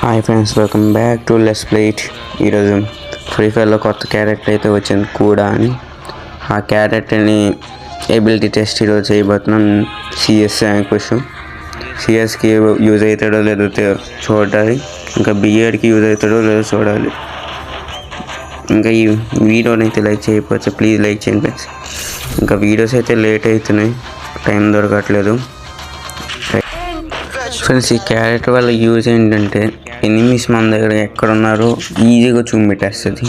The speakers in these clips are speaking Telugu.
Hi friends, welcome back to let's play it. ఈరోజు ఫ్రీ ఫైర్లో కొత్త క్యారెక్టర్ అయితే వచ్చింది కూడా అని. ఆ క్యారెక్టర్ని ఎబిలిటీ టెస్ట్ ఈరోజు చేయబోతున్నాం. సిఎస్ యాంకుష్ సిఎస్కి యూజ్ అవుతాడో లేదో చూడాలి, ఇంకా బిఏడ్కి యూజ్ అవుతాడో లేదో చూడాలి. ఇంకా ఈ వీడియోని అయితే లైక్ చేయకపోతే ప్లీజ్ లైక్ చేయండి ఫ్రెండ్స్. ఇంకా వీడియోస్ అయితే లేట్ అవుతున్నాయి, టైం దొరకట్లేదు ఫ్రెండ్స్. ఈ క్యారెక్టర్ వల్ల యూజ్ ఏంటంటే ఎనిమీస్ మన దగ్గర ఎక్కడున్నారో ఈజీగా చూపెట్టేస్తుంది.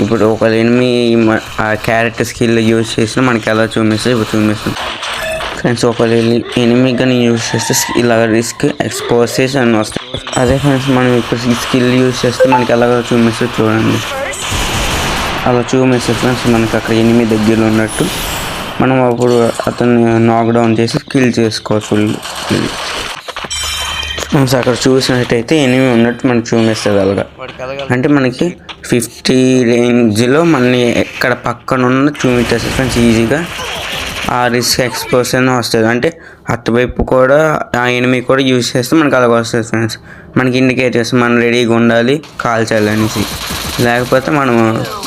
ఇప్పుడు ఒక ఎనిమీ ఆ క్యారెక్టర్ స్కిల్ యూజ్ చేసినా మనకి ఎలా చూపిస్తుంది ఇప్పుడు చూపిస్తుంది ఫ్రెండ్స్. ఒక ఎనిమీ కానీ యూజ్ చేస్తే ఇలా రిస్క్ ఎక్స్పోజ్ చేసి అని వస్తాయి. అదే ఫ్రెండ్స్, మనం ఇప్పుడు ఈ స్కిల్ యూజ్ చేస్తే మనకి ఎలాగో చూపిస్తుంది చూడండి. అలా చూపిస్తుంది ఫ్రెండ్స్, మనకి అక్కడ ఎనిమీ దగ్గరలో ఉన్నట్టు. మనం అప్పుడు అతన్ని నాక్ డౌన్ చేసి కిల్ చేసుకోవచ్చు ఫుల్. మనసు అక్కడ చూసినట్టయితే ఎనిమీ ఉన్నట్టు మనకు చూపిస్తుంది అలాగా. అంటే మనకి 50 రేంజ్లో మనని ఎక్కడ పక్కన ఉన్న చూపించేస్తుంది ఫ్రెండ్స్ ఈజీగా. ఆ రిస్క్ ఎక్స్పోజర్ వస్తుంది, అంటే అటువైపు కూడా ఆ ఎనిమీ కూడా యూజ్ చేస్తే మనకి అలాగ వస్తుంది ఫ్రెండ్స్. మనకి ఇండికేట్ చేస్తే మనం రెడీగా ఉండాలి కాల్ చేయాలనేసి, లేకపోతే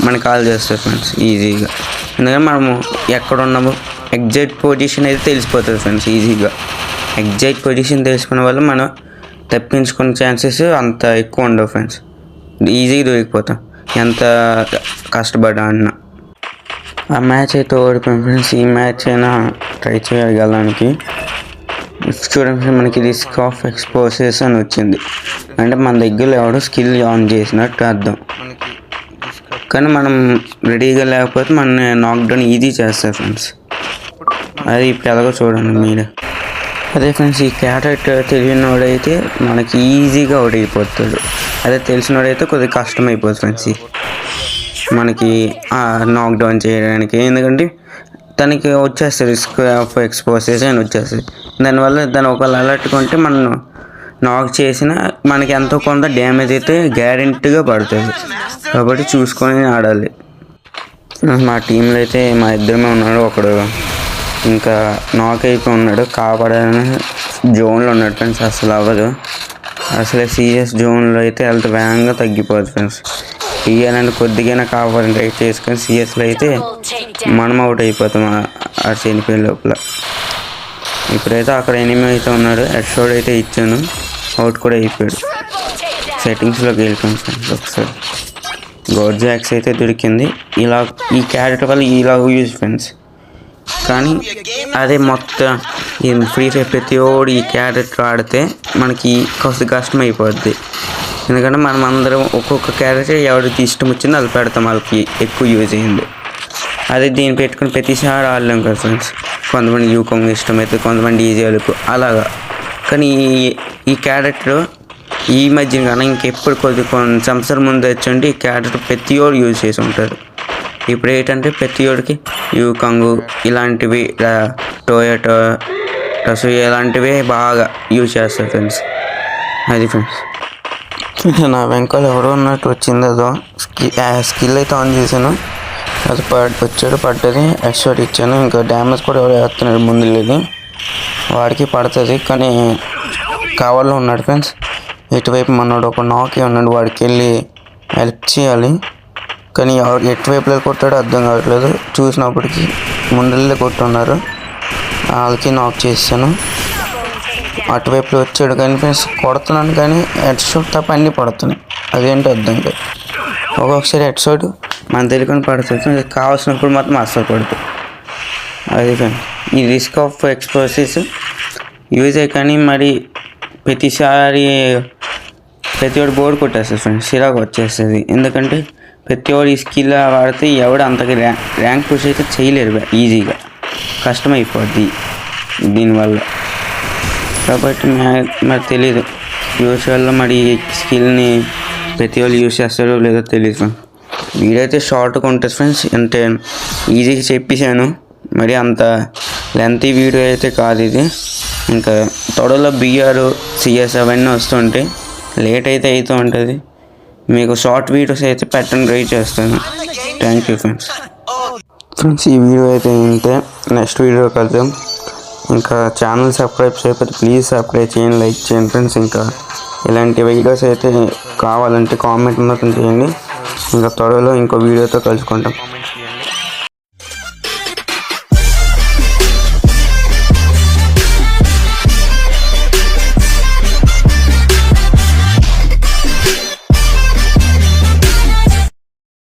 మనకి కాల్ చేస్తుంది ఫ్రెండ్స్ ఈజీగా. ఎందుకంటే మనము ఎక్కడ ఉన్నామో ఎగ్జాక్ట్ పొజిషన్ అయితే తెలిసిపోతుంది ఫ్రెండ్స్ ఈజీగా. ఎగ్జాక్ట్ పొజిషన్ తెలుసుకునే వల్ల మనం తప్పించుకునే ఛాన్సెస్ అంత ఎక్కువ ఉండవు ఫ్రెండ్స్. ఈజీగా దొరికిపోతాం ఎంత కష్టపడ్డా అన్న. ఆ మ్యాచ్ అయితే ఓడిపోయాం ఫ్రెండ్స్. ఈ మ్యాచ్ అయినా ట్రై చేయగలడానికి చూడండి, మనకి రిస్క్ ఆఫ్ ఎక్స్పోజెస్ అని వచ్చింది. అంటే మన దగ్గర ఎవడో స్కిల్ ఆన్ చేసినట్టు అర్థం. కానీ మనం రెడీగా లేకపోతే మన నాక్డౌన్ ఈజీ చేస్తారు ఫ్రెండ్స్. అది ఇప్పుడు ఎలాగో చూడండి మీరే. అదే ఫ్రెండ్స్, ఈ క్యారెక్టర్ తెలియనివాడైతే మనకి ఈజీగా అవుట్ అయిపోతాడు. అదే తెలిసినవాడైతే కొద్దిగా కష్టమైపోతుంది ఫ్రెండ్స్ మనకి నాక్ డౌన్ చేయడానికి. ఎందుకంటే తనకి వచ్చేస్తుంది రిస్క్ ఆఫ్ ఎక్స్పోజెస్ అని వచ్చేస్తుంది. దానివల్ల దాన్ని ఒకవేళ అలర్ట్ కొంటే మనం నాక్ చేసిన మనకి ఎంతో కొంత డ్యామేజ్ అయితే గ్యారెంటీగా పడుతుంది. కాబట్టి చూసుకొని ఆడాలి. మా టీంలో అయితే మా ఇద్దరమే ఉన్నాడు, ఒకడు ఇంకా నాక్ అయిపోయి ఉన్నాడు. కాపాడని జోన్లో ఉన్నాడు ఫ్రెండ్స్, అసలు అవ్వదు. అసలే సీరియస్ జోన్లో అయితే వెళ్తే వేగంగా తగ్గిపోదు ఫ్రెండ్స్. ఇయ్యాలని కొద్దిగా కాపాడని ట్రై చేసుకొని సిఎస్లో అయితే మనం అవుట్ అయిపోతాం ఆ చనిపోయే లోపల. ఇప్పుడైతే అక్కడ ఎనిమీ అయితే ఉన్నాడు, హెడ్ షాట్ అయితే ఇచ్చాను, అవుట్ కూడా అయిపోయాడు. సెట్టింగ్స్లోకి వెళ్ళిపోయాను ఫ్రెండ్స్ ఒకసారి. గోడ్ జాక్స్ అయితే దొరికింది. ఇలా ఈ క్యారెక్టర్ వల్ల ఇలా యూజ్ ఫ్రెండ్స్. కానీ అదే మొత్తం ఈ ఫ్రీ ఫైర్ ప్రతి ఓడి ఈ క్యారెక్టర్ ఆడితే మనకి కాస్త కష్టం అయిపోద్ది. ఎందుకంటే మనం అందరం ఒక్కొక్క క్యారెక్టర్ ఎవరికి ఇష్టం వచ్చిందో అది పెడతాం, వాళ్ళకి ఎక్కువ యూజ్ అయ్యింది. అదే దీన్ని పెట్టుకుని ప్రతిసారి ఆడలేం కదా ఫ్రెండ్స్. కొంతమంది యూకాంగ్ ఇష్టమైతే, కొంతమంది ఈజీలకు అలాగా. కానీ ఈ క్యారెక్టర్ ఈ మధ్యన కానీ ఇంకెప్పుడు కొన్ని సంవత్సరం ముందు వచ్చండి ఈ క్యారెక్టర్ ప్రతి ఓడు యూజ్ చేసి ఉంటారు. ఇప్పుడు ఏంటంటే ప్రతి ఒడికి యూకాంగ్ ఇలాంటివి, టొయోటో టసు ఇలాంటివి బాగా యూజ్ చేస్తారు ఫ్రెండ్స్. అది ఫ్రెండ్స్, నా వెంకాల ఎవరో ఉన్నట్టు వచ్చింది. అదో స్కిల్ అయితే ఆన్ చేశాను, అది వచ్చాడు, పడ్డది, హెడ్ షాట్ ఇచ్చాను. ఇంకా డ్యామేజ్ కూడా ఎవరు వేస్తున్నాడు ముందు లేదు, వాడికి పడుతుంది. కానీ కావాలో ఉన్నాడు ఫ్రెండ్స్. ఇటువైపు మనోడు ఒక నాకే ఉన్నాడు, వాడికి వెళ్ళి హెల్ప్ చేయాలి. కానీ ఎటువైపులో కొట్టాడో అర్థం కావట్లేదు. చూసినప్పటికీ ముందరలే కొట్టున్నారు, వాళ్ళకి నాక్ చేశాను. అటువైపులో వచ్చాడు కానీ ఫ్రెండ్స్ కొడుతున్నాను, కానీ హెడ్ షాట్ తప్ప అన్నీ పడుతున్నాయి. అదేంటో అర్థం కాదు. ఒక్కొక్కసారి హెడ్ షాట్ మన తెలియకుండా పడుతుంది, కావాల్సినప్పుడు మాత్రం అస్సలు పడుతుంది. అది ఫ్రెండ్స్, ఈ రిస్క్ ఆఫ్ ఎక్స్పోజెస్ యూజ్ అయ్యి. కానీ మరి ప్రతిసారి ప్రతి ఒక్కటి బోర్డు కొట్టేస్తుంది ఫ్రెండ్స్, చిరాకు వచ్చేస్తుంది. ఎందుకంటే ప్రతి ఒక్కరు ఈ స్కిల్ వాడితే ఎవడు అంతగా ర్యాంక్ పుష్ అయితే చేయలేరు ఈజీగా, కష్టమైపోద్ది దీనివల్ల. కాబట్టి మరి తెలీదు ఫ్యూచర్లో మరి ఈ స్కిల్ని ప్రతి వాళ్ళు యూజ్ చేస్తారో లేదో తెలియదు. వీడియో అయితే షార్ట్గా ఉంటుంది ఫ్రెండ్స్, అంటే ఈజీగా చెప్పేశాను, మరి అంత లెంతీ వీడియో అయితే కాదు ఇది. ఇంకా తొడలో బిఆర్ సిఎస్ అవన్నీ వస్తుంటాయి, లేట్ అయితే అవుతూ ఉంటుంది. మీకు షార్ట్ వీడియోస్ అయితే పెట్టని ట్రై చేస్తాను. Thank you friends. ఈ వీడియో అయితే ఇంతే, నెక్స్ట్ వీడియో కలుద్దాం. ఇంకా ఛానల్ సబ్స్క్రైబ్ చేయకపోతే ప్లీజ్ సబ్స్క్రైబ్ చేయండి, లైక్ చేయండి ఫ్రెండ్స్. ఇంకా ఇలాంటి వీడియోస్ అయితే కావాలంటే కామెంట్ మాత్రం చేయండి. ఇంకా త్వరలో ఇంకో వీడియోతో కలుసుకుంటాం.